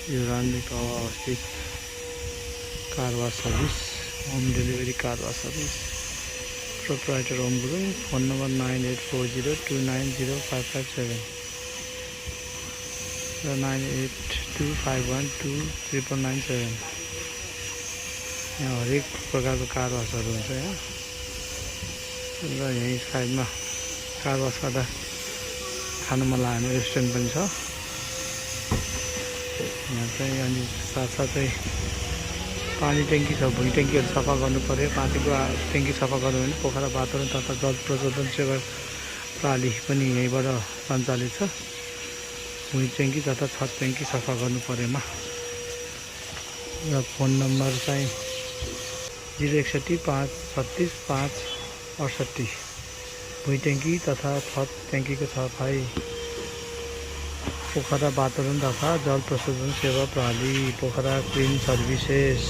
यो रानीगाउँ अवस्थित car wash service, home delivery car wash service. Proprietor Om Gurung. Phone number 9840290557 र 9825129997। यहाँ हरेक प्रकारको कार वासहरू हुन्छ यहाँ। र यही साइडमा कार वास गर्दा खान मन लाग्ने रेस्टुरेन्ट पनि छ यहाँ चाहिँ। अनि साथसाथै पानी ट्याङ्की छ, भुइँ ट्याङ्कीहरू सफा गर्नु पर्यो। पानीको ट्याङ्की सफा गर्नु भने पोखरा वातावरण तथा जल प्रशोधन सेवा प्रणाली पनि यहीँबाट सञ्चालित छ। भुइँ ट्याङ्की तथा छत ट्याङ्की सफा गर्नु परेमा। र फोन नम्बर चाहिँ 061536568। भुइँ ट्याङ्की तथा छत ट्याङ्कीको सफाइ पोखरा वातावरण तथा जल प्रशोधन सेवा प्रणाली, पोखरा क्लिन सर्भिसेस।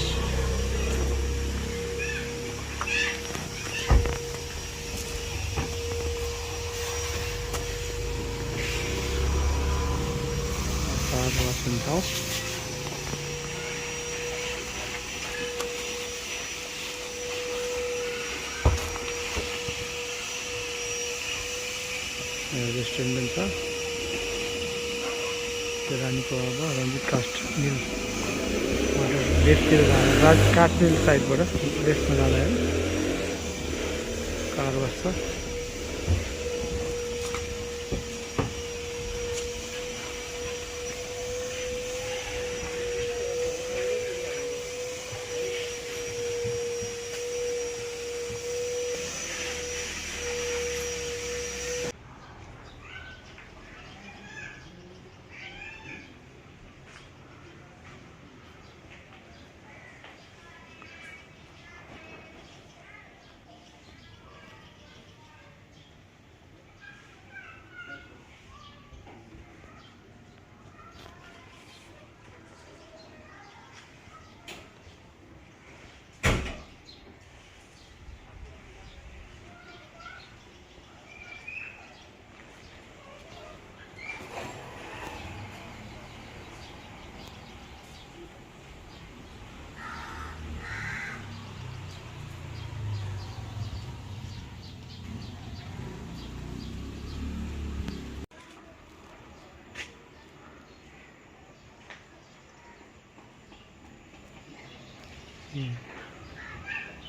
कार वास हुन्छ। रेस्टुरेन्ट पनि छ। त्यो रानीगाउँमा रञ्जित कास्ट मिल लेफ्टतिर जाँदा कास्ट मिल साइडबाट लेफ्टमा जाँदा कार वास छ।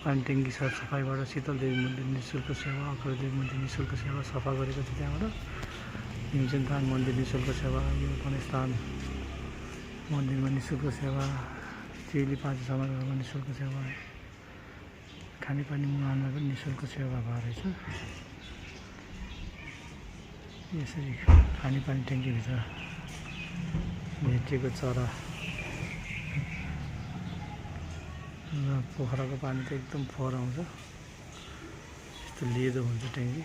पानी ट्याङ्की सरसफाइबाट शीतलदेवी मन्दिर निःशुल्क सेवा, अग्रदेवी मन्दिर निःशुल्क सेवा सफा गरेको थियो त्यहाँबाट। निमचेनथाङ मन्दिर निःशुल्क सेवा, यो स्थान मन्दिरमा निःशुल्क सेवा, चेली पाँच समाजमा निःशुल्क सेवा, खानेपानी मुहानमा पनि निःशुल्क सेवा भएरहेछ। यसरी खानेपानी ट्याङ्कीभित्र भेटिएको चरा र पोखराको पानी त एकदम फोहोर आउँछ। यस्तो लेदो हुन्छ ट्याङ्की,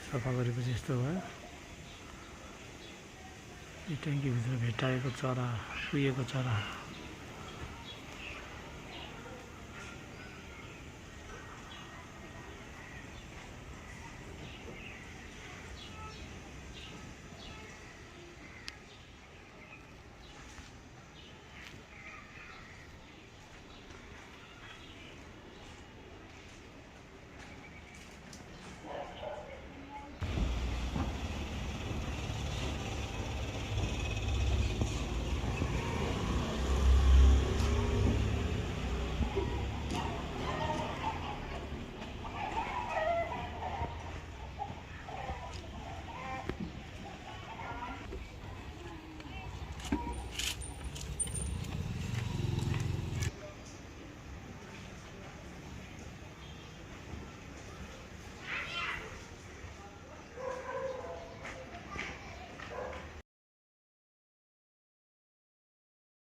सफा गरेपछि यस्तो भयो। यो ट्याङ्कीभित्र भेटाएको चरा, कुहिएको चरा